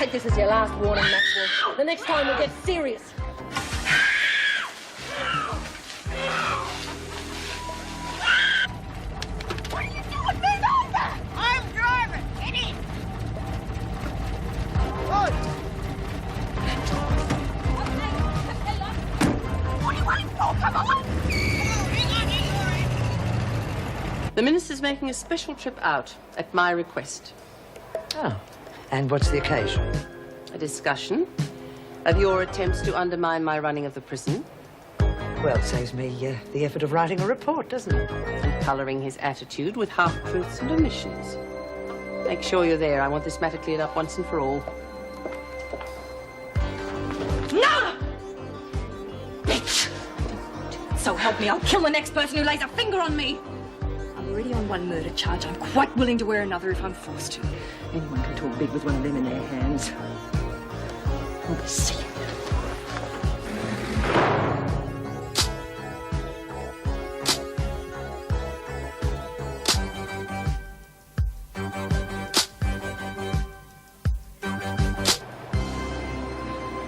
Take this as your last warning, Maxwell. The next time we'll get serious. What are you doing? Move over! I'm driving. Get in. Good. What are you waiting for? Come on! The Minister's making a special trip out at my request. Oh, and what's the occasion? A discussion of your attempts to undermine my running of the prison. Well, it saves me the effort of writing a report, doesn't it? And colouring his attitude with half-truths and omissions. Make sure you're there. I want this matter cleared up once and for all. No! Bitch! So help me, I'll kill the next person who lays a finger on me. I'm already on one murder charge. I'm quite willing to wear another if I'm forced to. Anyone can talk big with one of them in their hands. We'll see.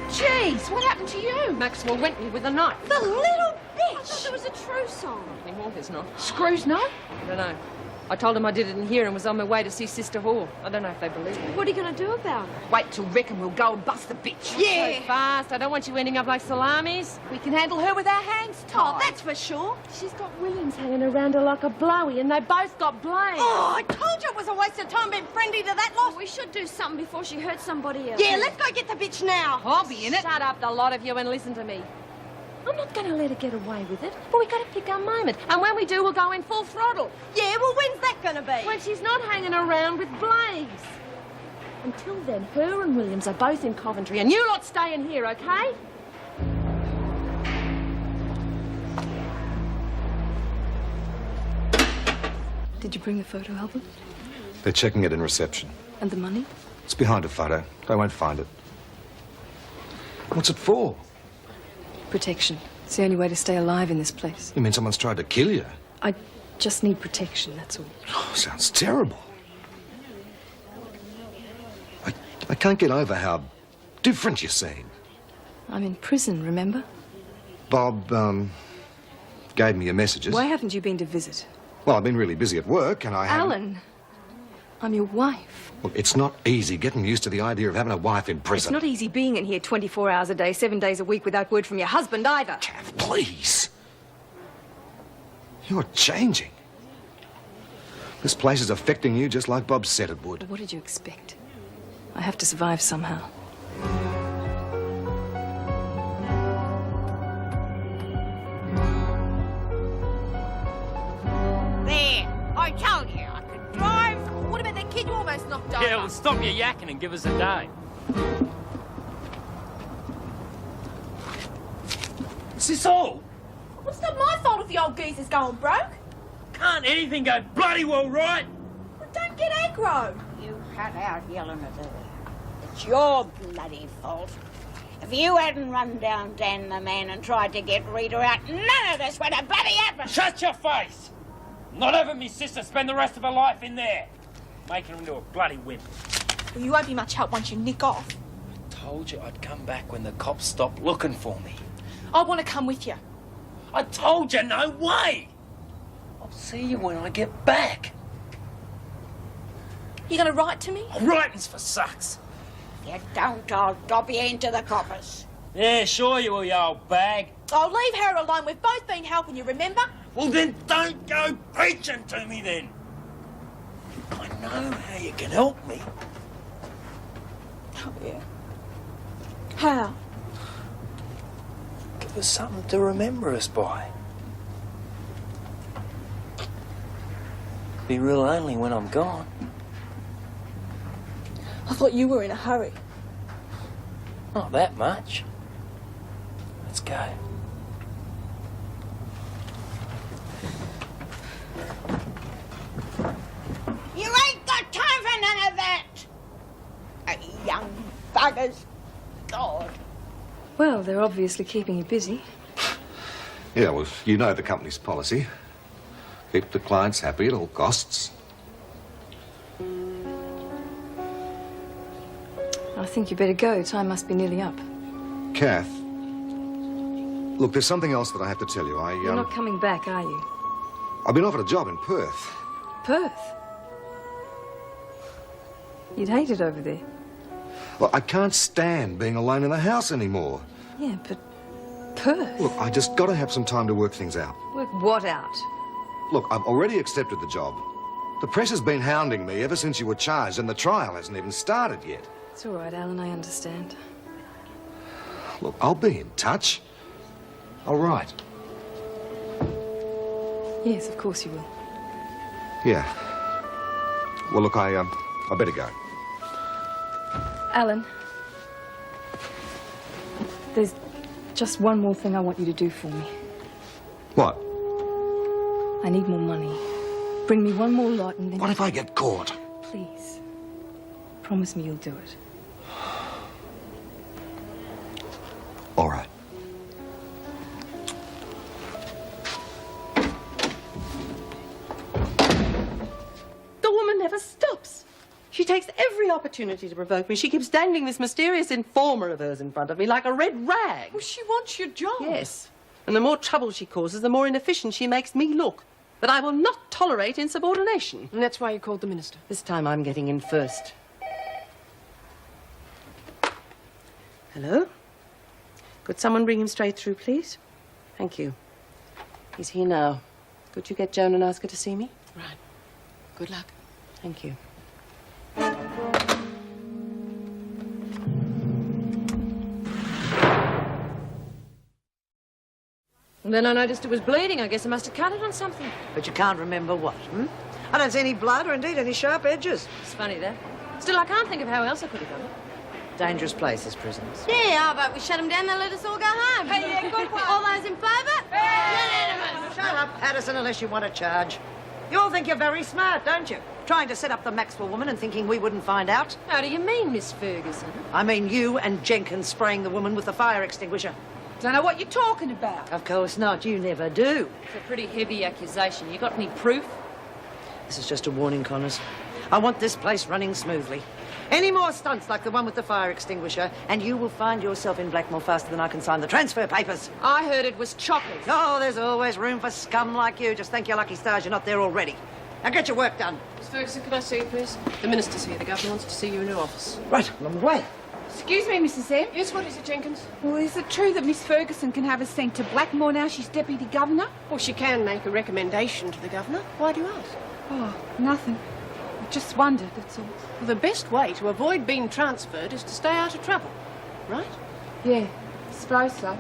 Jeez, what happened to you? Maxwell went me with a knife. The little bitch! I thought it was a true song. Anymore, there's not. Screws, no? I don't know. I told them I didn't hear and was on my way to see Sister Hall. I don't know if they believe me. What are you going to do about it? Wait till Rick and we'll go and bust the bitch. Yeah. So fast. I don't want you ending up like salamis. We can handle her with our hands tied. Oh, that's for sure. She's got Williams hanging around her like a blowy and they both got blamed. Oh, I told you it was a waste of time being friendly to that lot. We should do something before she hurts somebody else. Yeah, let's go get the bitch now. I'll be in it. Shut up, the lot of you, and listen to me. I'm not going to let her get away with it, but we've got to pick our moment. And when we do, we'll go in full throttle. Yeah, well, when's that going to be? When she's not hanging around with Blaze. Until then, her and Williams are both in Coventry, and you lot stay in here, okay? Did you bring the photo album? They're checking it in reception. And the money? It's behind a photo. They won't find it. What's it for? Protection. It's the only way to stay alive in this place. You mean someone's tried to kill you? I just need protection, that's all. Oh, sounds terrible. I can't get over how different you seem. I'm in prison, remember? Bob, gave me your messages. Why haven't you been to visit? Well, I've been really busy at work and I haven't... Alan, I'm your wife. Well, it's not easy getting used to the idea of having a wife in It's prison. not easy being in here 24 hours a day, 7 days a week without word from your husband either. Kath, please. You're changing. This place is affecting you just like Bob said it would. What did you expect? I have to survive somehow. There, I told you I could drive. What about that kid you almost knocked over? Yeah, well, stop your yakking and give us a day. Is this all? Well, it's not my fault if the old geezer's going broke. Can't anything go bloody well right? Well, don't get aggro. You cut out yelling at her. It's your bloody fault. If you hadn't run down Dan the man and tried to get Rita out, none of this would have bloody happened. Shut your face! Not having me sister spend the rest of her life in there. Making her into a bloody wimp. Well, you won't be much help once you nick off. I told you I'd come back when the cops stopped looking for me. I want to come with you. I told you, no way! I'll see you when I get back. You going to write to me? Writing's for sucks. You don't, I'll dob you into the coppers. Yeah, sure you will, you old bag. I'll leave her alone. We've both been helping you, remember? Well, then don't go preaching to me, then. I know how you can help me. Oh, yeah. How? Give us something to remember us by. Be real lonely when I'm gone. I thought you were in a hurry. Not that much. Let's go. You ain't got time for none of that. Young buggers. God. Well, they're obviously keeping you busy. Yeah, well, you know the company's policy. Keep the clients happy at all costs. I think you better go. Time must be nearly up. Kath, look, there's something else that I have to tell you. You're not coming back, are you? I've been offered a job in Perth. Perth? You'd hate it over there. Well, I can't stand being alone in the house anymore. Yeah, but Perth? Look, I just got to have some time to work things out. Work what out? Look, I've already accepted the job. The press has been hounding me ever since you were charged, and the trial hasn't even started yet. It's all right, Alan, I understand. Look, I'll be in touch. All right. Yes, of course you will. Yeah. Well, look, I better go. Alan, there's just one more thing I want you to do for me. What? I need more money. Bring me one more lot and then... What if I get caught? Please. Promise me you'll do it. All right. The woman never stops. She takes every opportunity to provoke me. She keeps dangling this mysterious informer of hers in front of me like a red rag. Well, she wants your job. Yes. And the more trouble she causes, the more inefficient she makes me look. But I will not tolerate insubordination. And that's why you called the minister. This time I'm getting in first. Hello? Could someone bring him straight through, please? Thank you. He's here now. Could you get Joan and ask her to see me? Right. Good luck. Thank you. And then I noticed it was bleeding. I guess I must have cut it on something. But you can't remember what, hmm? I don't see any blood or indeed any sharp edges. It's funny, that. Still, I can't think of how else I could have done it. Dangerous places, prisons. Yeah, how about we shut them down and let us all go home? Hey, yeah, good one. All those in favour? Unanimous. Shut up, Patterson, unless you want to charge. You all think you're very smart, don't you? Trying to set up the Maxwell woman and thinking we wouldn't find out. How do you mean, Miss Ferguson? I mean you and Jenkins spraying the woman with the fire extinguisher. Don't know what you're talking about. Of course not, you never do. It's a pretty heavy accusation. You got any proof? This is just a warning, Connors. I want this place running smoothly. Any more stunts like the one with the fire extinguisher, and you will find yourself in Blackmore faster than I can sign the transfer papers. I heard it was chocolate. Oh, there's always room for scum like you. Just thank your lucky stars you're not there already. Now get your work done. Miss Ferguson, could I see you, please? The minister's here. The governor wants to see you in her office. Right, I'm on the way. Excuse me, Mrs. M. Yes, what is it, Jenkins? Well, is it true that Miss Ferguson can have us sent to Blackmore now she's Deputy Governor? Well, she can make a recommendation to the governor. Why do you ask? Oh, nothing. I just wondered, that's all. Well, the best way to avoid being transferred is to stay out of trouble, right? Yeah, I suppose so.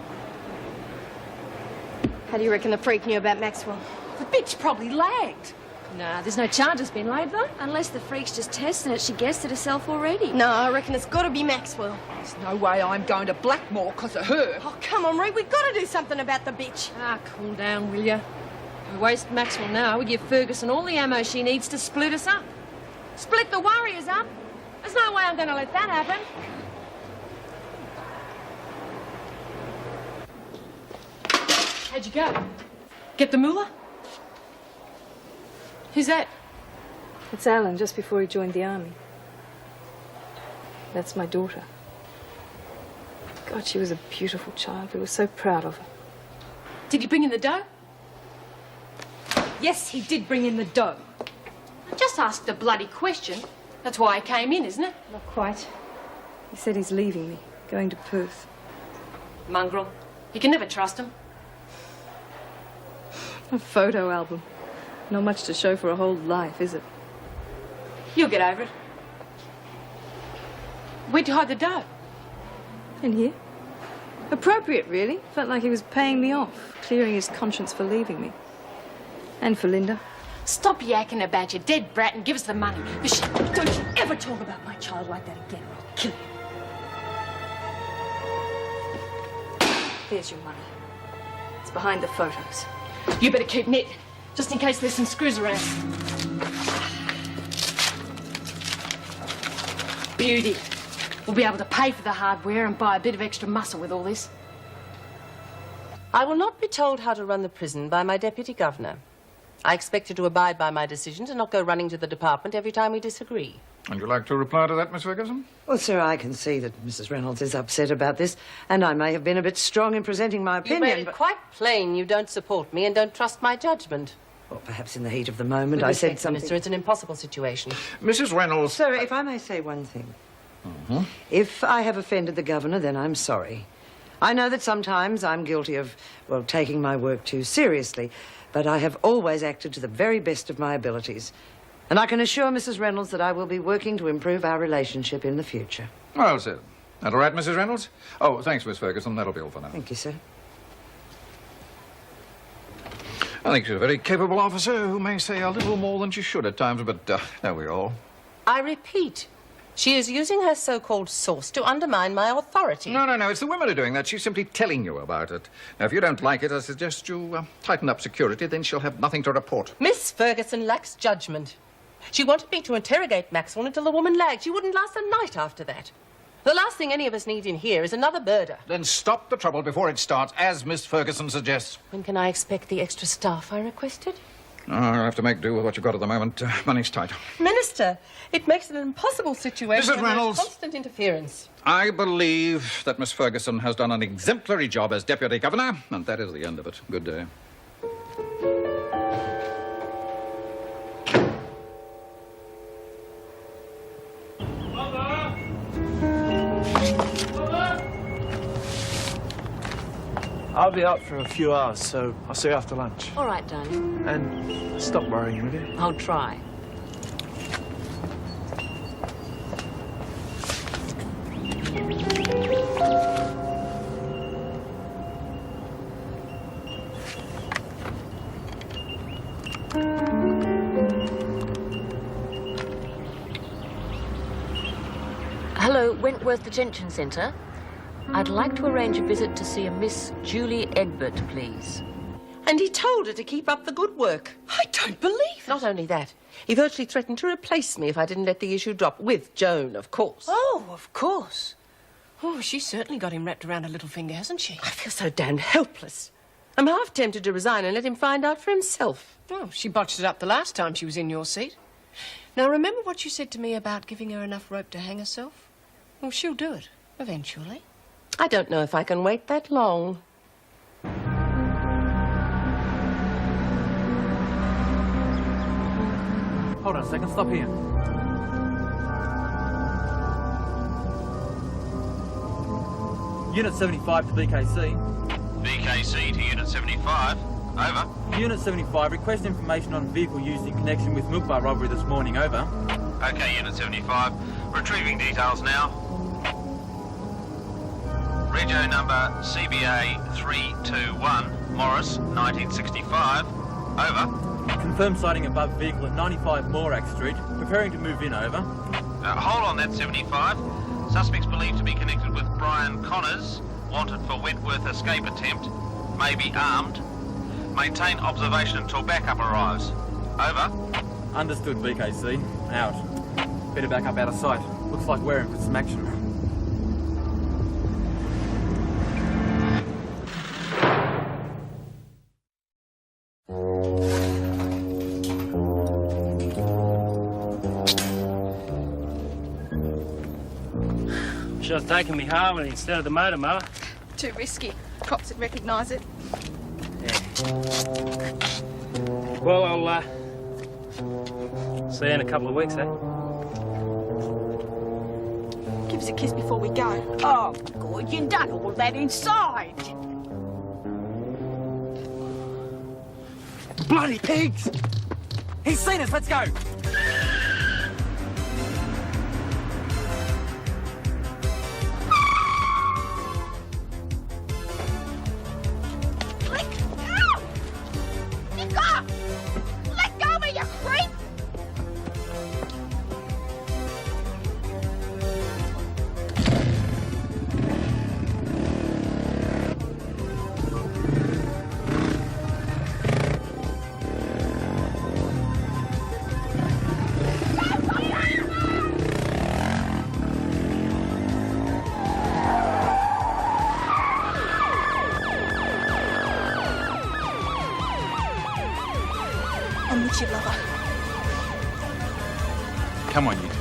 How do you reckon the freak knew about Maxwell? The bitch probably lagged. Nah, there's no charges been laid, though. Unless the freak's just testing it, she guessed it herself already. No, I reckon it's got to be Maxwell. There's no way I'm going to Blackmore because of her. Oh, come on, Reed, we've got to do something about the bitch. Ah, cool down, will ya? We waste Maxwell now, we give Ferguson all the ammo she needs to split us up. Split the Warriors up. There's no way I'm going to let that happen. How'd you go? Get the moolah? Who's that? It's Alan, just before he joined the army. That's my daughter. God, she was a beautiful child. We were so proud of her. Did you bring in the dough? Yes, he did bring in the dough. I just asked a bloody question. That's why I came in, isn't it? Not quite. He said he's leaving me, going to Perth. Mongrel. You can never trust him. A photo album. Not much to show for a whole life, is it? You'll get over it. Where'd you hide the dough? In here. Appropriate, really. Felt like he was paying me off, clearing his conscience for leaving me. And for Linda. Stop yakking about your dead brat and give us the money. Don't you ever talk about my child like that again, or I'll kill you. There's your money. It's behind the photos. You better keep neat, just in case there's some screws around. Beauty. We'll be able to pay for the hardware and buy a bit of extra muscle with all this. I will not be told how to run the prison by my deputy governor. I expect you to abide by my decisions and not go running to the department every time we disagree. Would you like to reply to that, Miss Ferguson? Well, sir, I can see that Mrs. Reynolds is upset about this, and I may have been a bit strong in presenting my opinion, You made it quite plain you don't support me and don't trust my judgment. Well, perhaps in the heat of the moment With I said respect, something... Minister, it's an impossible situation. Mrs. Reynolds... Sir, if I may say one thing. If I have offended the governor, then I'm sorry. I know that sometimes I'm guilty of, well, taking my work too seriously, but I have always acted to the very best of my abilities. And I can assure Mrs. Reynolds that I will be working to improve our relationship in the future. Well said. That all right, Mrs. Reynolds? Oh, thanks, Miss Ferguson. That'll be all for now. Thank you, sir. I think she's a very capable officer who may say a little more than she should at times, but there we all. I repeat, she is using her so-called source to undermine my authority. No, it's the women who are doing that. She's simply telling you about it. Now, if you don't like it, I suggest you tighten up security, then she'll have nothing to report. Miss Ferguson lacks judgment. She wanted me to interrogate Maxwell until the woman lagged. She wouldn't last a night after that. The last thing any of us need in here is another murder. Then stop the trouble before it starts, as Miss Ferguson suggests. When can I expect the extra staff I requested? Oh, I'll have to make do with what you've got at the moment. Money's tight. Minister, it makes it an impossible situation. Mrs. when there's Reynolds. Constant interference. I believe that Miss Ferguson has done an exemplary job as Deputy Governor, and that is the end of it. Good day. I'll be up for a few hours, so I'll see you after lunch. All right, darling. And stop worrying, will you? I'll try. Hello, Wentworth Detention Centre. I'd like to arrange a visit to see a Miss Julie Egbert, please. And he told her to keep up the good work. I don't believe it. Not only that, he virtually threatened to replace me if I didn't let the issue drop, with Joan, of course. Oh, of course. Oh, she's certainly got him wrapped around her little finger, hasn't she? I feel so damned helpless. I'm half tempted to resign and let him find out for himself. Oh, she botched it up the last time she was in your seat. Now, remember what you said to me about giving her enough rope to hang herself? Well, she'll do it, eventually. I don't know if I can wait that long. Hold on a second, stop here. Unit 75 to BKC. BKC to Unit 75. Over. Unit 75, request information on vehicle used in connection with milk bar robbery this morning. Over. Okay, Unit 75. Retrieving details now. Rego number CBA 321, Morris, 1965. Over. Confirmed sighting above vehicle at 95 Morack Street. Preparing to move in. Over. Hold on, that 75. Suspects believed to be connected with Brian Connors, wanted for Wentworth escape attempt, may be armed. Maintain observation until backup arrives. Over. Understood, BKC. Out. Better back up out of sight. Looks like we're in for some action. Should have taken me Harley instead of the motor mower. Too risky. Cops would recognise it. Well, I'll see you in a couple of weeks, eh? Give us a kiss before we go. Oh, good, you done all that inside. Bloody pigs! He's seen us, let's go! Let go of me, you creep! I'm with you, lover. Come on, you two.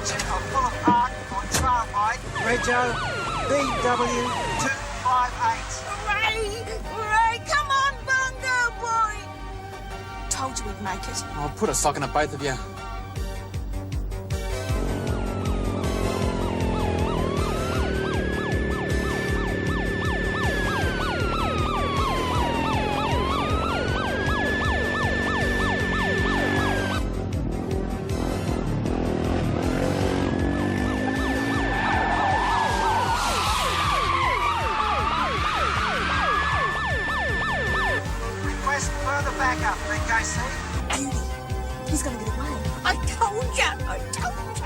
intersection of Fuller Park on Trailway, Rego BW258. Ray, come on, Bungo boy! Told you we'd make it. I'll put a sock in it, both of you. Request further backup, BKC. Beauty. He's gonna get away. I told ya! I told ya!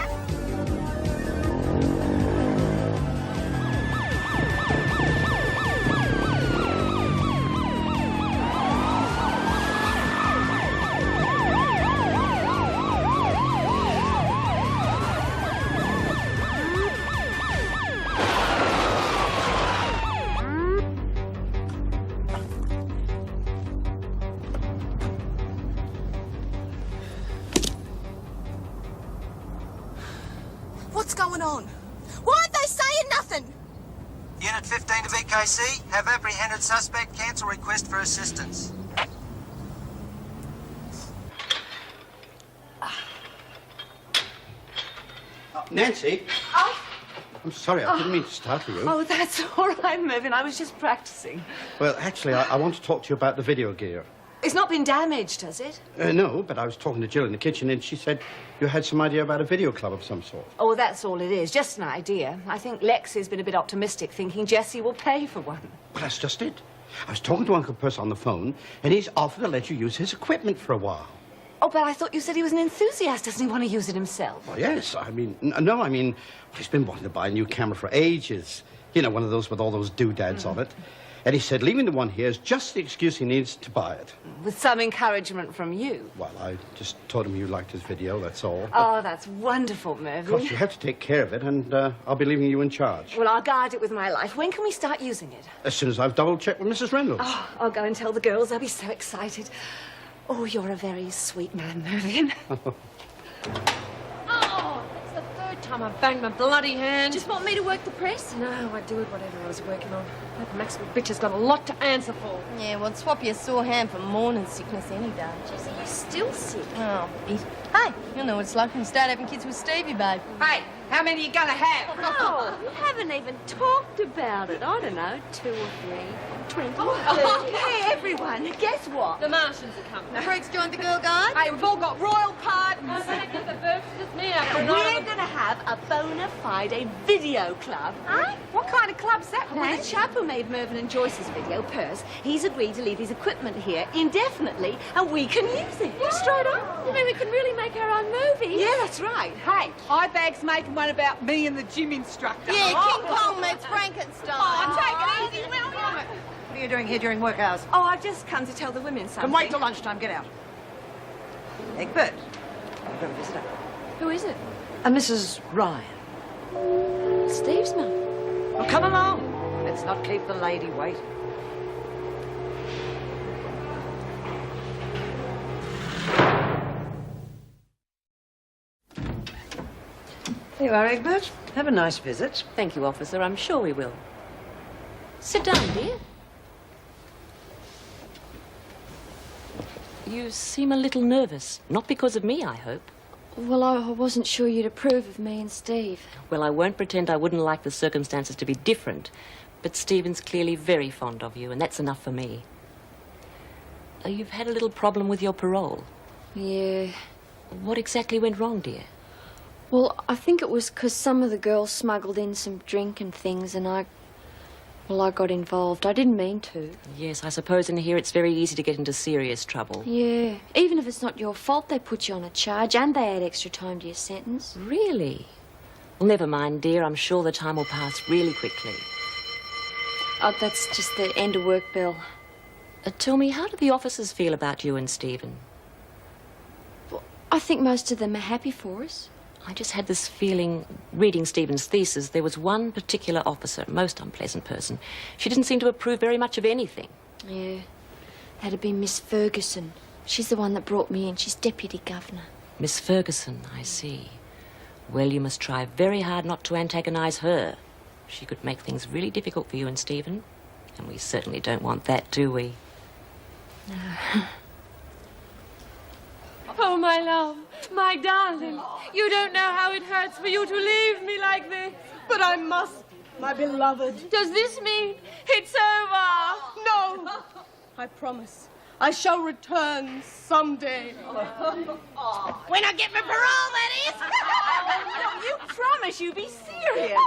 What's going on? Why aren't they saying nothing? Unit 15 to BKC. Have apprehended suspect. Cancel request for assistance. Nancy? Oh. I'm sorry, I didn't mean to startle you. Oh, that's all right, Mervyn. I was just practicing. Well, actually, I want to talk to you about the video gear. It's not been damaged, has it? No, but I was talking to Jill in the kitchen and she said you had some idea about a video club of some sort. Oh, that's all it is. Just an idea. I think Lexi's been a bit optimistic, thinking Jessie will pay for one. Well, that's just it. I was talking to Uncle Puss on the phone and he's offered to let you use his equipment for a while. Oh, but I thought you said he was an enthusiast. Doesn't he want to use it himself? Well, yes. I mean, no, I mean, he's been wanting to buy a new camera for ages. You know, one of those with all those doodads on it. And he said leaving the one here is just the excuse he needs to buy it. With some encouragement from you. Well, I just told him you liked his video, that's all. Oh, that's wonderful, Mervyn. Of course, you have to take care of it, and I'll be leaving you in charge. Well, I'll guard it with my life. When can we start using it? As soon as I've double-checked with Mrs. Reynolds. Oh, I'll go and tell the girls. They'll be so excited. Oh, you're a very sweet man, Mervyn. Oh, it's the third time I've banged my bloody hand. Just want me to work the press? No, I do it whatever I was working on. That Maxwell bitch has got a lot to answer for. Yeah, well, I'd swap your sore hand for morning sickness any day. Jessie, you're still sick. Oh, bit. Hey, you know what it's like when you start having kids with Stevie, babe. Hey, how many are you gonna have? Oh, we haven't even talked about it. I don't know, 2 or 3, 20. Hey, everyone, guess what? The Martians are coming. The freaks joined the Girl Guide. Hey, we've all got royal pardons. I'm gonna get the birds with me after We're going to have a bona fide video club. Huh? What kind of club's that, Well, man? the chap who made Mervyn and Joyce's video, Perce, he's agreed to leave his equipment here indefinitely, and we can use it. Straight up. You mean we can really make our own movie? Yeah, that's right. Hey, Ibag's making one about me and the gym instructor. Yeah, King Kong meets Frankenstein. Oh, take it easy, will you? What are you doing here during work hours? Oh, I've just come to tell the women something. Can wait till lunchtime. Get out. Egbert. I've got a visitor. Who is it? Mrs. Ryan. Steve's mum. Well, come along. Let's not keep the lady waiting. There you are, Egbert. Have a nice visit. Thank you, officer. I'm sure we will. Sit down, dear. You seem a little nervous. Not because of me, I hope. Well, I wasn't sure you'd approve of me and Steve. Well, I won't pretend I wouldn't like the circumstances to be different, but Stephen's clearly very fond of you, and that's enough for me. You've had a little problem with your parole. Yeah. What exactly went wrong, dear? Well, I think it was because some of the girls smuggled in some drink and things, and I got involved. I didn't mean to. Yes, I suppose in here it's very easy to get into serious trouble. Yeah. Even if it's not your fault, they put you on a charge and they add extra time to your sentence. Really? Well, never mind, dear. I'm sure the time will pass really quickly. Oh, that's just the end of work bell. Tell me, how do the officers feel about you and Stephen? Well, I think most of them are happy for us. I just had this feeling, reading Stephen's thesis, there was one particular officer, most unpleasant person. She didn't seem to approve very much of anything. Yeah. That'd be Miss Ferguson. She's the one that brought me in. She's deputy governor. Miss Ferguson, I see. Well, you must try very hard not to antagonize her. She could make things really difficult for you and Stephen. And we certainly don't want that, do we? Oh, my love, my darling. You don't know how it hurts for you to leave me like this. But I must, my beloved. Does this mean it's over? No. I promise. I shall return someday. When I get my parole, that is. You promise you be serious.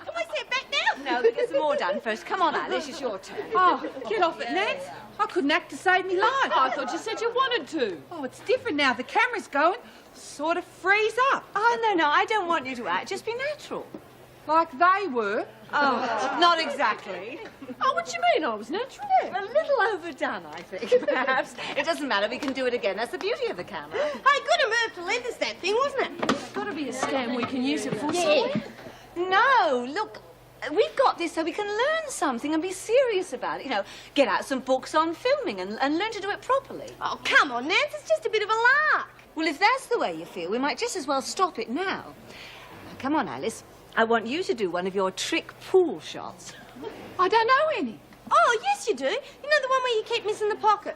Can we sit back now? No, we'll get some more done first. Come on, Alice, it's your turn. Oh, get off it, Nance. I couldn't act to save me life. Oh, I thought you said you wanted to. Oh, it's different now. The camera's going. Sort of freeze up. Oh, no, I don't want you to act. Just be natural. Like they were. Oh, not exactly. Oh, what do you mean? I was natural. A little overdone, I think, perhaps. It doesn't matter. We can do it again. That's the beauty of the camera. Hey, good move to leave us that thing, wasn't it? It's got to be a scam we can use it for Yeah. somewhere. No, look, we've got this so we can learn something and be serious about it. You know, get out some books on filming and learn to do it properly. Oh, come on, Nance. It's just a bit of a lark. Well, if that's the way you feel, we might just as well stop it now. Now, come on, Alice. I want you to do one of your trick pool shots. I don't know any. Oh, yes, you do. You know the one where you keep missing the pocket?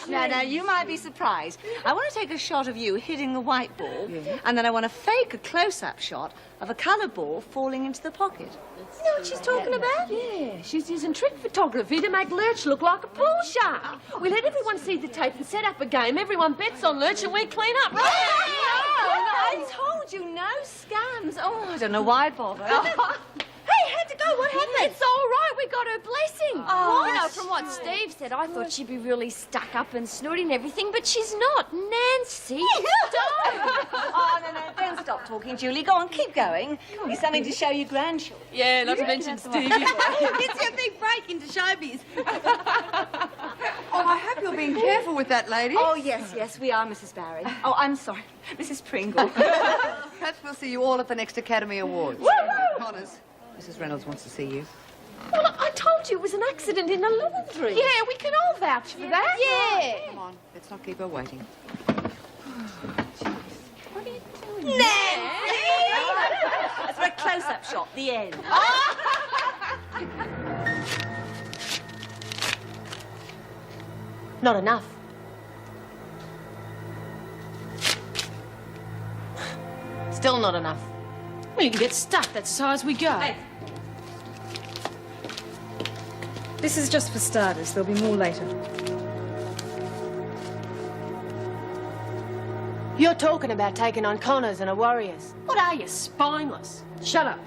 No, you might be surprised. I want to take a shot of you hitting the white ball, and then I want to fake a close-up shot of a coloured ball falling into the pocket. You know what she's talking about? Yeah, she's using trick photography to make Lurch look like a pool shark. We let everyone see the tape and set up a game. Everyone bets on Lurch and we clean up. No, I told you, no scams. Oh, I don't know why I bothered. Hey, how'd it go? What happened? It's all right. We got her blessing. Oh, You know, from what Steve said, I thought she'd be really stuck up and snooty and everything, but she's not. Nancy, don't. Oh, no, don't stop talking, Julie. Go on, keep going. It's something to show your grandchildren. Yeah, not to mention Stevie. It's your big break into showbiz. Oh, I hope you're being careful with that lady. Oh, yes, we are, Mrs. Barry. Oh, I'm sorry, Mrs. Pringle. Perhaps we'll see you all at the next Academy Awards. Connors, Mrs. Reynolds wants to see you. Well, I told you it was an accident in the laundry. Yeah, we can all vouch for that. Yeah. Come on, let's not keep her waiting. What are you doing? That's for a close-up shot, the end. Not enough. Still not enough. Well, you can get stuck. That's as high as we go. Hey. This is just for starters. There'll be more later. You're talking about taking on Connors and her warriors. What are you, spineless? Shut up.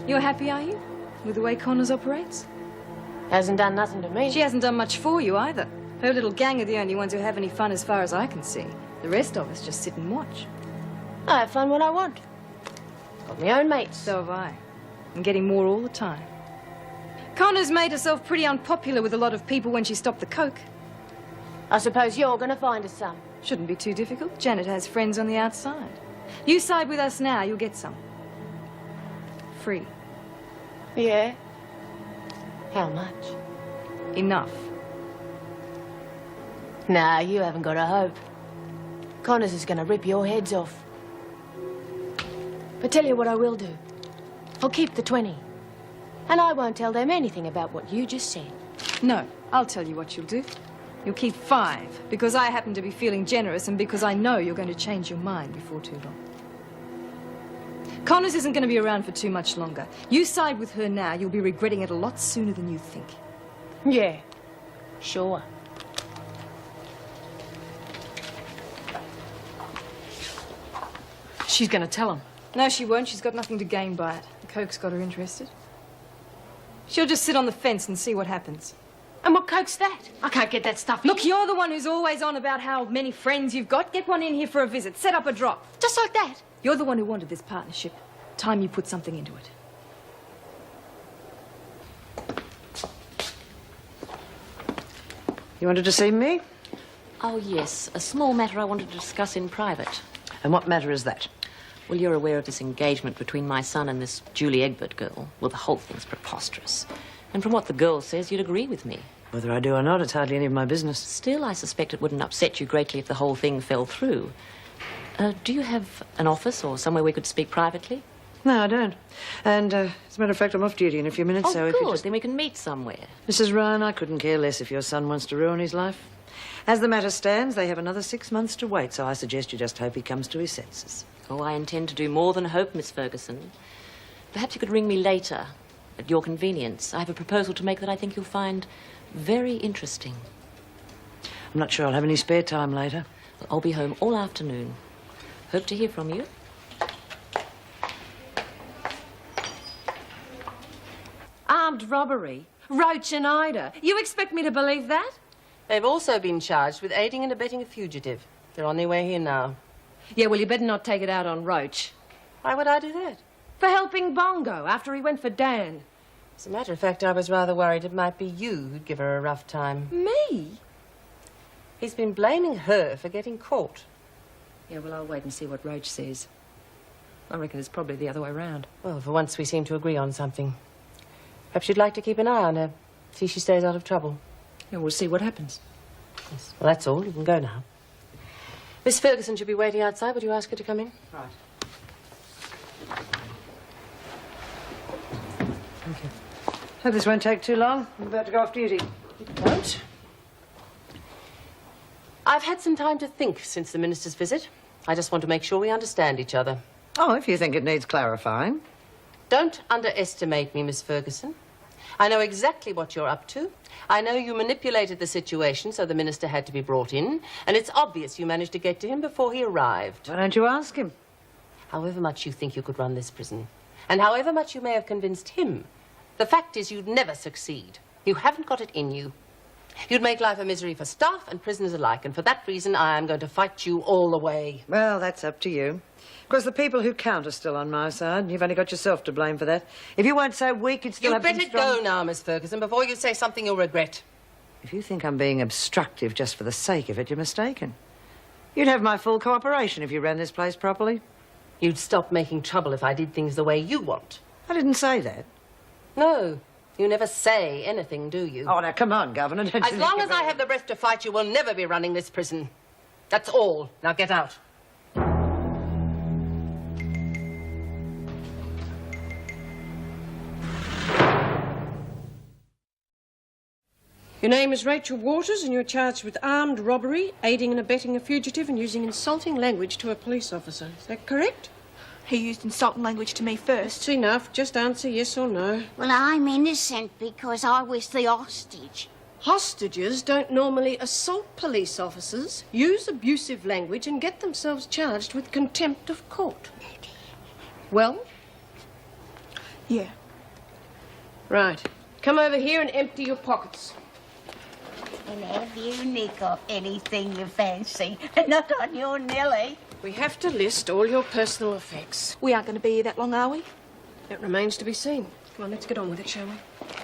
You're happy, are you? With the way Connors operates? Hasn't done nothing to me. She hasn't done much for you either. Her little gang are the only ones who have any fun as far as I can see. The rest of us just sit and watch. I have fun when I want. Got my own mates. So have I. I'm getting more all the time. Connors made herself pretty unpopular with a lot of people when she stopped the coke. I suppose you're going to find us some. Shouldn't be too difficult. Janet has friends on the outside. You side with us now, you'll get some. Free. Yeah? How much? Enough. Nah, you haven't got a hope. Connors is going to rip your heads off. But tell you what I will do. I'll keep the 20. And I won't tell them anything about what you just said. No, I'll tell you what you'll do. You'll keep 5, because I happen to be feeling generous and because I know you're going to change your mind before too long. Connors isn't going to be around for too much longer. You side with her now, you'll be regretting it a lot sooner than you think. Yeah, sure. She's going to tell him. No, she won't. She's got nothing to gain by it. The coke's got her interested. She'll just sit on the fence and see what happens. And what coke's that? I can't get that stuff in. Look, you're the one who's always on about how many friends you've got. Get one in here for a visit. Set up a drop. Just like that. You're the one who wanted this partnership. Time you put something into it. You wanted to see me? Oh, yes. A small matter I wanted to discuss in private. And what matter is that? Well, you're aware of this engagement between my son and this Julie Egbert girl. Well, the whole thing's preposterous. And from what the girl says, you'd agree with me. Whether I do or not, it's hardly any of my business. Still, I suspect it wouldn't upset you greatly if the whole thing fell through. Do you have an office or somewhere we could speak privately? No, I don't. And, as a matter of fact, I'm off duty in a few minutes, Oh, so if good. you just... Then we can meet somewhere. Mrs. Ryan, I couldn't care less if your son wants to ruin his life. As the matter stands, they have another 6 months to wait, so I suggest you just hope he comes to his senses. Oh, I intend to do more than hope, Miss Ferguson. Perhaps you could ring me later, at your convenience. I have a proposal to make that I think you'll find very interesting. I'm not sure I'll have any spare time later. Well, I'll be home all afternoon. Hope to hear from you. Armed robbery? Roach and Ida? You expect me to believe that? They've also been charged with aiding and abetting a fugitive. They're on their way here now. Yeah, well, you better not take it out on Roach. Why would I do that? For helping Bongo after he went for Dan. As a matter of fact, I was rather worried it might be you who'd give her a rough time. Me? He's been blaming her for getting caught. Yeah, well, I'll wait and see what Roach says. I reckon it's probably the other way round. Well, for once we seem to agree on something. Perhaps you'd like to keep an eye on her. See she stays out of trouble. Yeah, we'll see what happens. Yes. Well, that's all. You can go now. Miss Ferguson should be waiting outside. Would you ask her to come in? Right. Thank you. Hope this won't take too long. I'm about to go off duty. It won't. I've had some time to think since the minister's visit. I just want to make sure we understand each other. Oh, if you think it needs clarifying. Don't underestimate me, Miss Ferguson. I know exactly what you're up to. I know you manipulated the situation so the minister had to be brought in, and it's obvious you managed to get to him before he arrived. Why don't you ask him? However much you think you could run this prison, and however much you may have convinced him, the fact is you'd never succeed. You haven't got it in you. You'd make life a misery for staff and prisoners alike, and for that reason I am going to fight you all the way. Well, that's up to you. Of course, the people who count are still on my side. You've only got yourself to blame for that. If you weren't so weak, you'd still You'd have been better strong. go now, Miss Ferguson, before you say something you'll regret. If you think I'm being obstructive just for the sake of it, you're mistaken. You'd have my full cooperation if you ran this place properly. You'd stop making trouble if I did things the way you want. I didn't say that. No, you never say anything, do you? Oh, now, come on, Governor. Don't As you long think as I have the breath to fight, you will never be running this prison. That's all. Now get out. Your name is Rachel Waters, and you're charged with armed robbery, aiding and abetting a fugitive, and using insulting language to a police officer. Is that correct? He used insulting language to me first. That's enough. Just answer yes or no. Well, I'm innocent because I was the hostage. Hostages don't normally assault police officers, use abusive language, and get themselves charged with contempt of court. Well? Yeah. Right. Come over here and empty your pockets. And have you nick off anything you fancy? Not on your Nellie. We have to list all your personal effects. We aren't going to be here that long, are we? That remains to be seen. Come on, let's get on with it, shall we?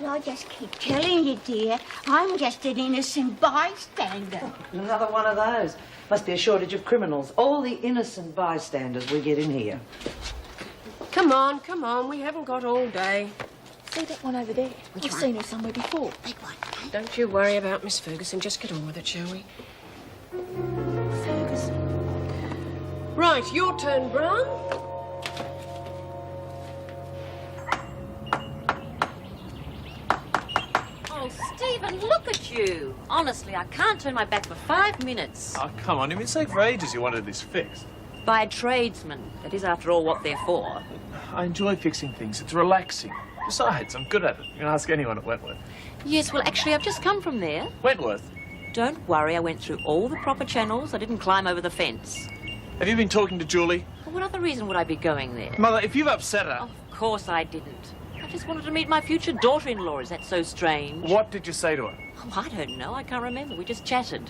Well, I just keep telling you, dear, I'm just an innocent bystander. Another one of those. Must be a shortage of criminals. All the innocent bystanders we get in here. Come on, come on. We haven't got all day. See that one over there? I've seen her somewhere before. Big one. Don't you worry about Miss Ferguson. Just get on with it, shall we? Ferguson. Right, your turn, Brown. Oh, Stephen, look at you. Honestly, I can't turn my back for 5 minutes. Oh, come on. You've been saying for ages you wanted this fixed. By a tradesman. That is, after all, what they're for. I enjoy fixing things. It's relaxing. Besides, I'm good at it. You can ask anyone at Wentworth. Yes, well, actually, I've just come from there. Wentworth? Don't worry, I went through all the proper channels. I didn't climb over the fence. Have you been talking to Julie? Well, what other reason would I be going there? Mother, if you've upset her... Of course I didn't. I just wanted to meet my future daughter-in-law. Is that so strange? What did you say to her? Oh, I don't know. I can't remember. We just chatted.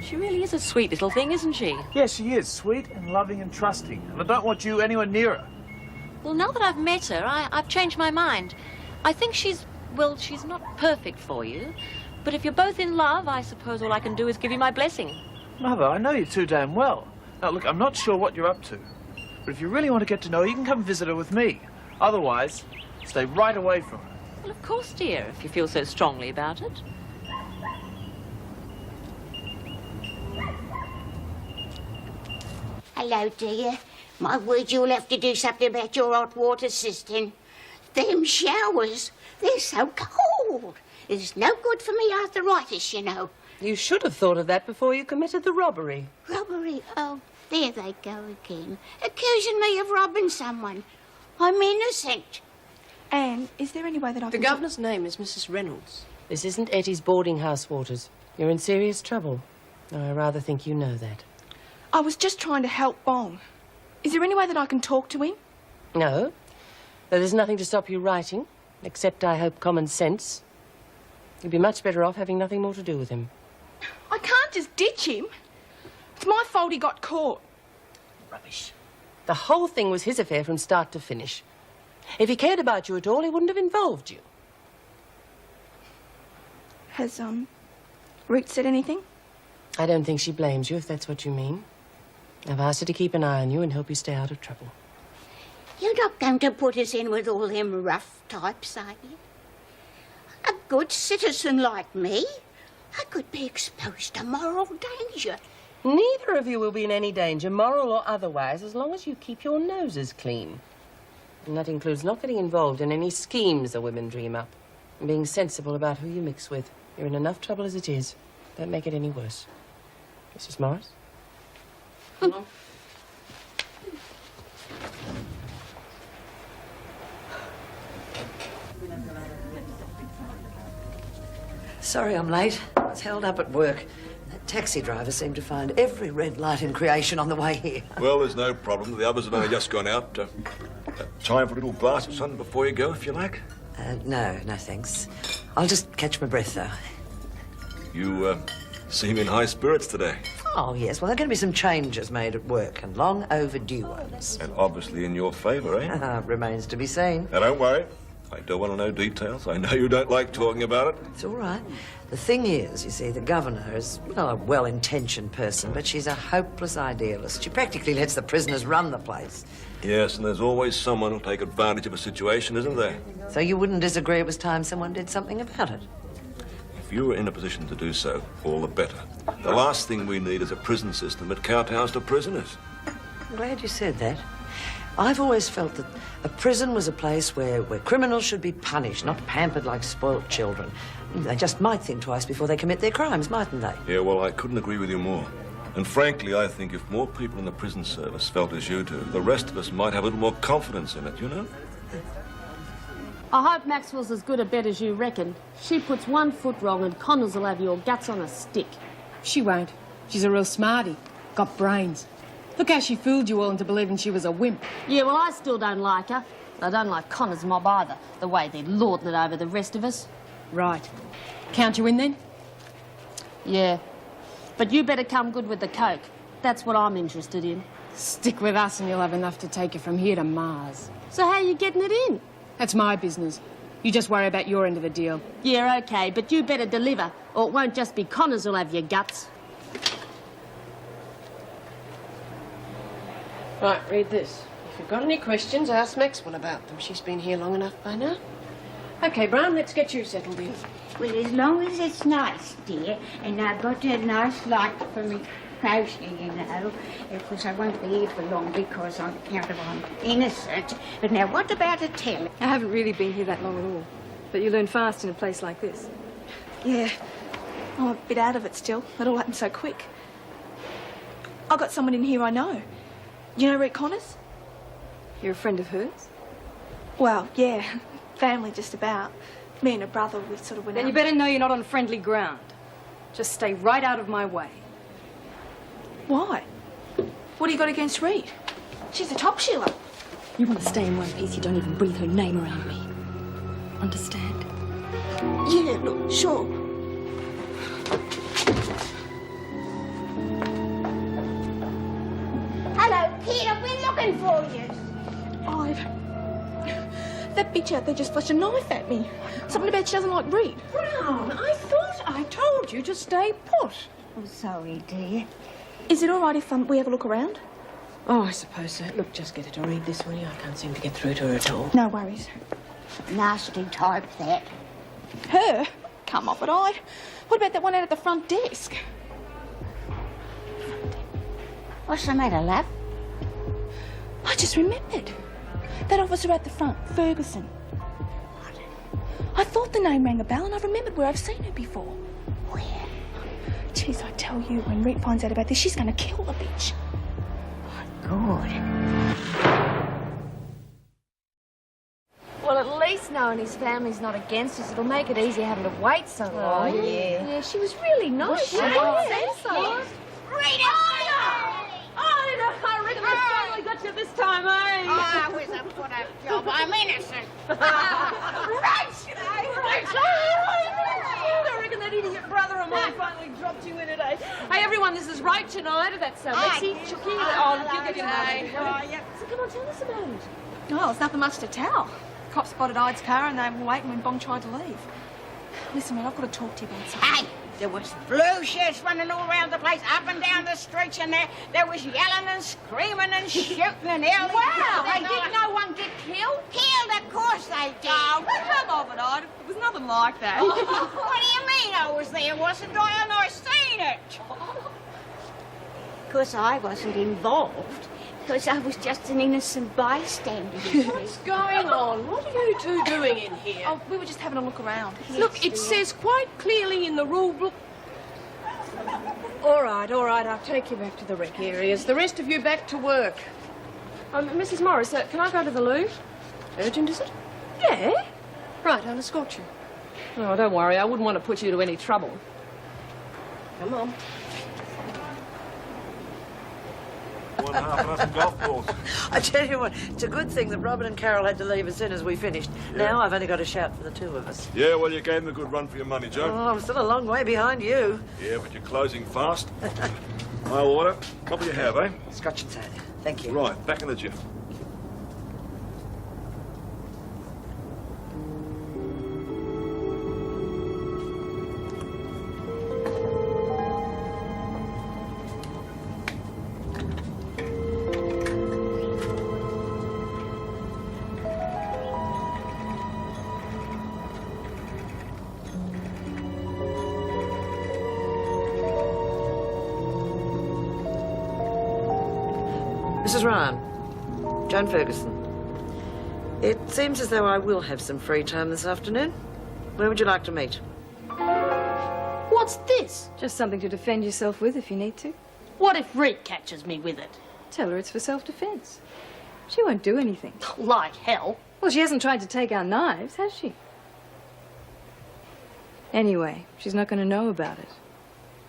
She really is a sweet little thing, isn't she? Yes, she is. Sweet and loving and trusting. And I don't want you anywhere near her. Well, now that I've met her, I've changed my mind. I think she's not perfect for you. But if you're both in love, I suppose all I can do is give you my blessing. Mother, I know you too damn well. Now, look, I'm not sure what you're up to. But if you really want to get to know her, you can come visit her with me. Otherwise, stay right away from her. Well, of course, dear, if you feel so strongly about it. Hello, dear. My word, you'll have to do something about your hot water system. Them showers, they're so cold. It's no good for me arthritis, you know. You should have thought of that before you committed the robbery. Robbery? Oh, there they go again. Accusing me of robbing someone. I'm innocent. Anne, is there any way that I The can... governor's name is Mrs. Reynolds. This isn't Ettie's boarding house waters. You're in serious trouble. I rather think you know that. I was just trying to help Bong. Is there any way that I can talk to him? No. There's nothing to stop you writing, except, I hope, common sense. You'd be much better off having nothing more to do with him. I can't just ditch him. It's my fault he got caught. Rubbish. The whole thing was his affair from start to finish. If he cared about you at all, he wouldn't have involved you. Has, Ruth said anything? I don't think she blames you, if that's what you mean. I've asked her to keep an eye on you and help you stay out of trouble. You're not going to put us in with all them rough types, are you? A good citizen like me, I could be exposed to moral danger. Neither of you will be in any danger, moral or otherwise, as long as you keep your noses clean. And that includes not getting involved in any schemes the women dream up, and being sensible about who you mix with. You're in enough trouble as it is. Don't make it any worse. Mrs. Morris? Sorry I'm late. I was held up at work. That taxi driver seemed to find every red light in creation on the way here. Well, there's no problem. The others have only just gone out. Time for a little glass of something before you go, if you like. No, thanks. I'll just catch my breath, though. You seem in high spirits today. Oh, yes. Well, there are going to be some changes made at work, and long overdue ones. And obviously in your favour, eh? Remains to be seen. Now, don't worry. I don't want to know details. I know you don't like talking about it. It's all right. The thing is, you see, the governor is, well, a well-intentioned person, but she's a hopeless idealist. She practically lets the prisoners run the place. Yes, and there's always someone who'll take advantage of a situation, isn't there? So you wouldn't disagree it was time someone did something about it? If you were in a position to do so, all the better. The last thing we need is a prison system that kowtows to prisoners. I'm glad you said that. I've always felt that a prison was a place where criminals should be punished, not pampered like spoilt children. They just might think twice before they commit their crimes, mightn't they? Yeah, well, I couldn't agree with you more. And frankly, I think if more people in the prison service felt as you do, the rest of us might have a little more confidence in it, you know? I hope Maxwell's as good a bet as you reckon. She puts 1 foot wrong and Connors will have your guts on a stick. She won't. She's a real smarty. Got brains. Look how she fooled you all into believing she was a wimp. Yeah, well, I still don't like her. I don't like Connors' mob either, the way they're lording it over the rest of us. Right. Count you in, then? Yeah. But you better come good with the coke. That's what I'm interested in. Stick with us and you'll have enough to take you from here to Mars. So how are you getting it in? That's my business. You just worry about your end of the deal. Yeah, OK, but you better deliver, or it won't just be Connors who'll have your guts. Right, read this. If you've got any questions, ask Maxwell about them. She's been here long enough by now. OK, Brown, let's get you settled in. Well, as long as it's nice, dear, and I've got a nice light for me crochet, you know, because I won't be here for long because on account of I'm innocent. But now, what about a telly? I haven't really been here that long at all. But you learn fast in a place like this. Yeah. I'm a bit out of it still. It all happened so quick. I've got someone in here I know. You know Rick Connors? You're a friend of hers? Well, yeah. Family just about. Me and her brother, we sort of went Then out. you better know you're not on friendly ground. Just stay right out of my way. Why? What do you got against Reed? She's a top shiller. You want to stay in one piece, you don't even breathe her name around me. Understand? Yeah, look, sure. Hello, kid, I've been looking for you. That bitch out there just flashed a knife at me. Something about she doesn't like Reed. Brown, I thought I told you to stay put. I'm sorry, dear. Is it all right if we have a look around? Oh, I suppose so. Look, just get her to read this, will you? I can't seem to get through to her at all. No worries. Nasty type, that. Her? Come off it, I. What about that one out at the front desk? What's the matter, love? I just remembered. That officer at the front, Ferguson. I thought the name rang a bell and I remembered where I've seen her before. Where? Jeez, I tell you, when Rick finds out about this, she's going to kill the bitch. Good. Well, at least knowing his family's not against us, it'll make it easier having to wait so long. Oh, yeah. Yeah, she was really nice. Well, She she was. said so. Rita! I reckon they finally got you this time, eh? Oh, it was a put-up job. I'm innocent. I reckon that idiot brother of mine finally dropped you in it, eh? Hey, everyone, this is Rach and Ida. That's Lexi, Chucky. Oh, look, you get in there. So come on, tell us about it. Oh, there's nothing much to tell. Cops spotted Ide's car and they were waiting when Bong tried to leave. Listen, man, I've got to talk to you about something. Hey, there was blue shirts running all around the place, up and down the streets, and there was yelling and screaming and shooting and yelling. Wow! Hey, did no one get killed? Killed? Of course they did. Oh, come off it, Ida. It was nothing like that. What do you mean I was there, wasn't I? And I seen it. Of course, I wasn't involved, because I was just an innocent bystander. What's going on? What are you two doing in here? Oh, we were just having a look around. Look, it says quite clearly in the rule book. All right, I'll take you back to the rec areas. The rest of you back to work. Mrs. Morris, can I go to the loo? Urgent, is it? Yeah. Right, I'll escort you. Oh, don't worry, I wouldn't want to put you to any trouble. Come on. 1.5 dozen golf balls. I tell you what, it's a good thing that Robin and Carol had to leave as soon as we finished. Yeah. Now I've only got to shout for the two of us. Yeah, well, you gave them a good run for your money, Joe. Oh, I'm still a long way behind you. Yeah, but you're closing fast. Mild water. Couple you have, eh? Scotch and soda. Thank you. Right, back in the gym. Mrs. Ryan, Joan Ferguson. It seems as though I will have some free time this afternoon. Where would you like to meet? What's this? Just something to defend yourself with if you need to. What if Rick catches me with it? Tell her it's for self-defense. She won't do anything. Like hell. Well, she hasn't tried to take our knives, has she? Anyway, she's not going to know about it.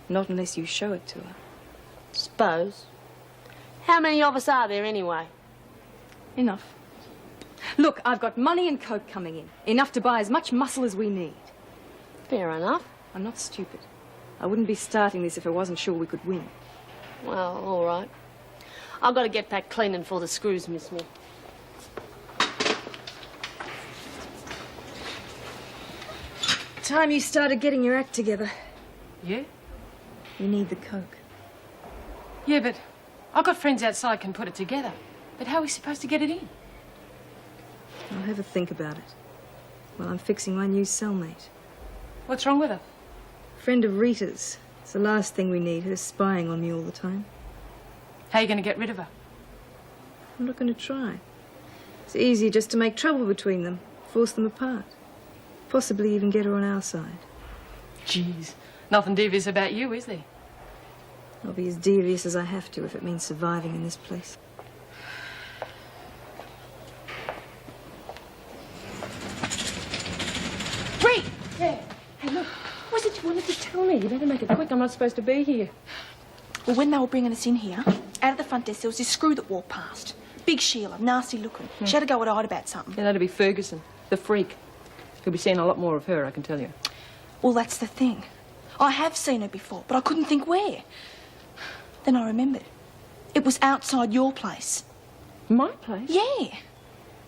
Not unless you show it to her. Suppose. How many of us are there anyway? Enough. Look, I've got money and coke coming in. Enough to buy as much muscle as we need. Fair enough. I'm not stupid. I wouldn't be starting this if I wasn't sure we could win. Well, all right. I've got to get back cleaning for the screws, Miss Me. Time you started getting your act together. Yeah? You need the coke. Yeah, but I've got friends outside can put it together. But how are we supposed to get it in? I'll have a think about it. While I'm fixing my new cellmate. What's wrong with her? Friend of Rita's. It's the last thing we need, her spying on me all the time. How are you going to get rid of her? I'm not going to try. It's easier just to make trouble between them, force them apart. Possibly even get her on our side. Jeez, nothing devious about you, is there? I'll be as devious as I have to if it means surviving in this place. Wait! Yeah. Hey, look, what was it you wanted to tell me? You better make it quick. I'm not supposed to be here. Well, when they were bringing us in here, out of the front desk, there was this screw that walked past. Big Sheila, nasty looking. She had to go at Ida about something. Yeah, that'd be Ferguson, the freak. You'll be seeing a lot more of her, I can tell you. Well, that's the thing. I have seen her before, but I couldn't think where. Then I remembered. It was outside your place. My place? Yeah.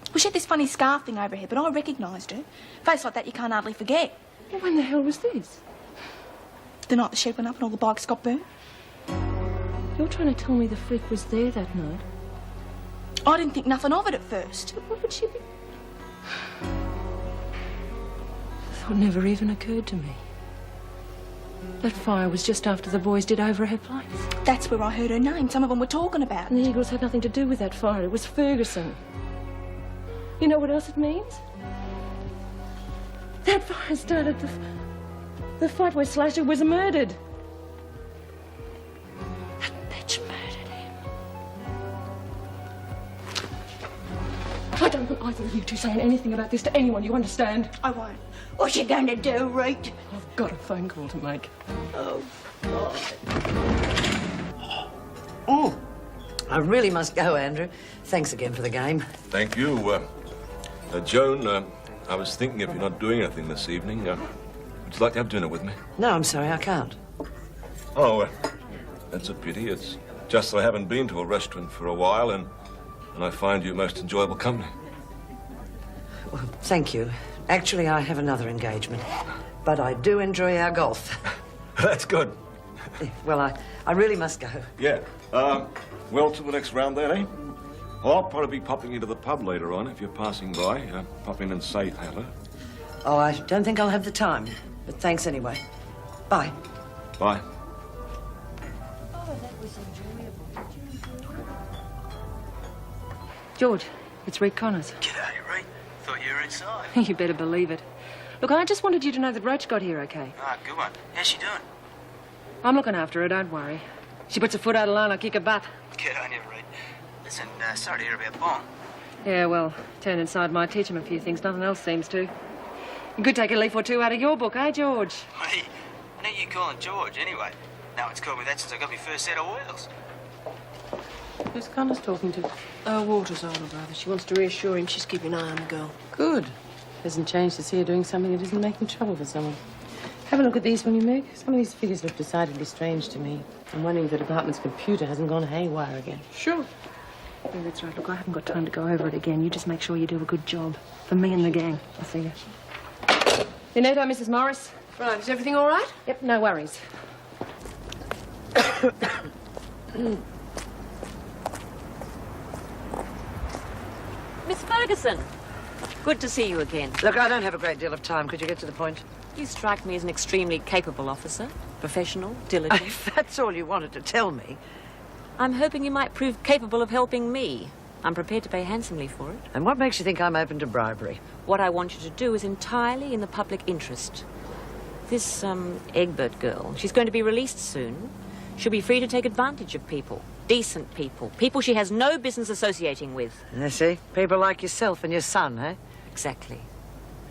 Well, she had this funny scarf thing over her, but I recognised her. Face like that you can't hardly forget. Well, when the hell was this? The night the shed went up and all the bikes got burnt. You're trying to tell me the freak was there that night? I didn't think nothing of it at first. But what would she be? Thought never even occurred to me. That fire was just after the boys did over her place. That's where I heard her name. Some of them were talking about And it. the Eagles had nothing to do with that fire. It was Ferguson. You know what else it means? That fire started the fight where Slasher was murdered. That bitch murdered him. I don't want either of you two saying anything about this to anyone, you understand? I won't. What's you going to do, Reet? I've got a phone call to make. Oh, God. Oh, I really must go, Andrew. Thanks again for the game. Thank you. Joan, I was thinking if you're not doing anything this evening, would you like to have dinner with me? No, I'm sorry, I can't. Oh, that's a pity. It's just that I haven't been to a restaurant for a while, and I find you most enjoyable company. Well, thank you. Actually, I have another engagement, but I do enjoy our golf. That's good. Well, I really must go. Yeah. Well, to the next round then, eh? Well, I'll probably be popping into the pub later on if you're passing by. Pop in and say hello. Oh, I don't think I'll have the time, but thanks anyway. Bye. Bye. Oh, that was enjoyable. George, it's Reet Connors. G'day, Reet. Thought you were inside. You better believe it. Look, I just wanted you to know that Roach got here okay. Ah, good one. How's she doing? I'm looking after her, don't worry. She puts her foot out of line, I'll kick her butt. Good on you, Reet. Listen, sorry to hear about Bong. Yeah, well, turn inside might teach him a few things. Nothing else seems to. You could take a leaf or two out of your book, eh, George? Hey, I know you call him George anyway. No one's called me that since I got my first set of wheels. Who's Connors talking to? Oh, Walter's older brother. She wants to reassure him she's keeping an eye on the girl. Good. Hasn't changed to see her doing something that isn't making trouble for someone. Have a look at these, will you, Meg? Some of these figures look decidedly strange to me. I'm wondering if the department's computer hasn't gone haywire again. Sure. Yeah, that's right. Look, I haven't got time to go over it again. You just make sure you do a good job. For me and the gang. I'll see you. Finito, Mrs. Morris. Right, is everything all right? Yep, no worries. Miss Ferguson, good to see you again. Look, I don't have a great deal of time. Could you get to the point? You strike me as an extremely capable officer. Professional, diligent. If that's all you wanted to tell me. I'm hoping you might prove capable of helping me. I'm prepared to pay handsomely for it. And what makes you think I'm open to bribery? What I want you to do is entirely in the public interest. This, Egbert girl, she's going to be released soon. She'll be free to take advantage of people. Decent people. People she has no business associating with. I see. People like yourself and your son, eh? Exactly.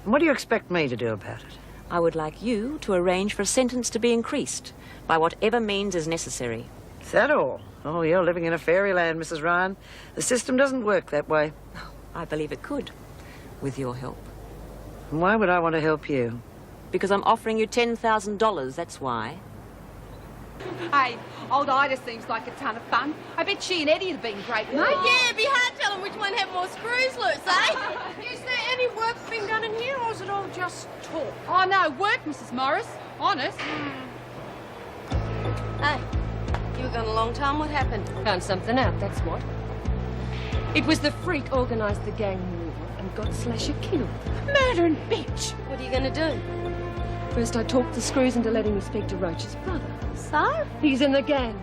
And what do you expect me to do about it? I would like you to arrange for a sentence to be increased by whatever means is necessary. Is that all? Oh, you're living in a fairyland, Mrs. Ryan. The system doesn't work that way. I believe it could, with your help. And why would I want to help you? Because I'm offering you $10,000, that's why. Hey, old Ida seems like a ton of fun. I bet she and Eddie have been great, mate. Yeah, it'd be hard telling which one had more screws loose, eh? Is there any work being done in here, or is it all just talk? Oh, no, work, Mrs. Morris. Honest. Hey, you were gone a long time. What happened? Found something out, that's what. It was the freak organised the gang removal and got Slasher killed. Murdering bitch! What are you going to do? First, I talked the screws into letting me speak to Roach's brother. So? He's in the gang.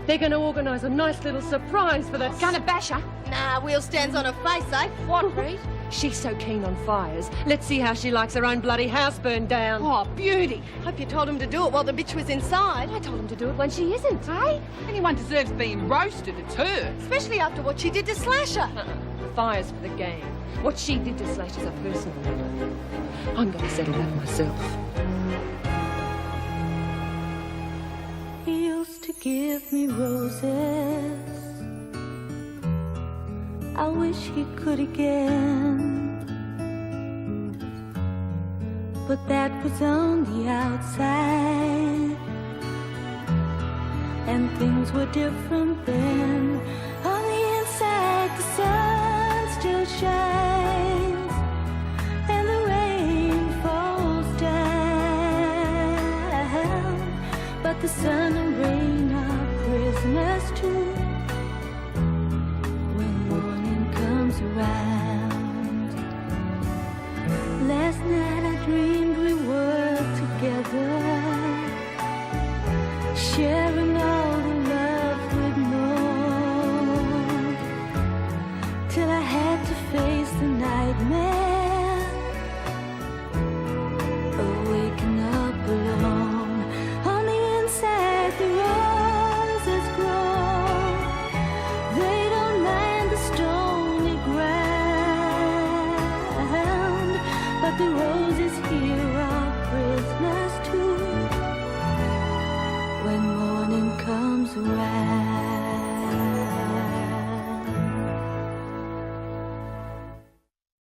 They're going to organise a nice little surprise for that... Gonna bash her? Nah, wheel stands on her face, eh? What, Reed? She's so keen on fires. Let's see how she likes her own bloody house burned down. Oh, beauty. Hope you told him to do it while the bitch was inside. I told him to do it when she isn't. Hey, anyone deserves being roasted, it's her. Especially after what she did to Slasher. Fires for the gang. What she did to Slasher's a personal matter. I'm going to settle that myself. He used to give me roses. I wish he could again, but that was on the outside, and things were different then. On the inside, the sun still shines, and the rain falls down, but the sun and rain are prisoners too. Around. Last night I dreamed we were together, sharing all the love with more, till I had to face the nightmare of waking up alone. On the inside, the roses grow. They don't mind the stony ground, but the roses here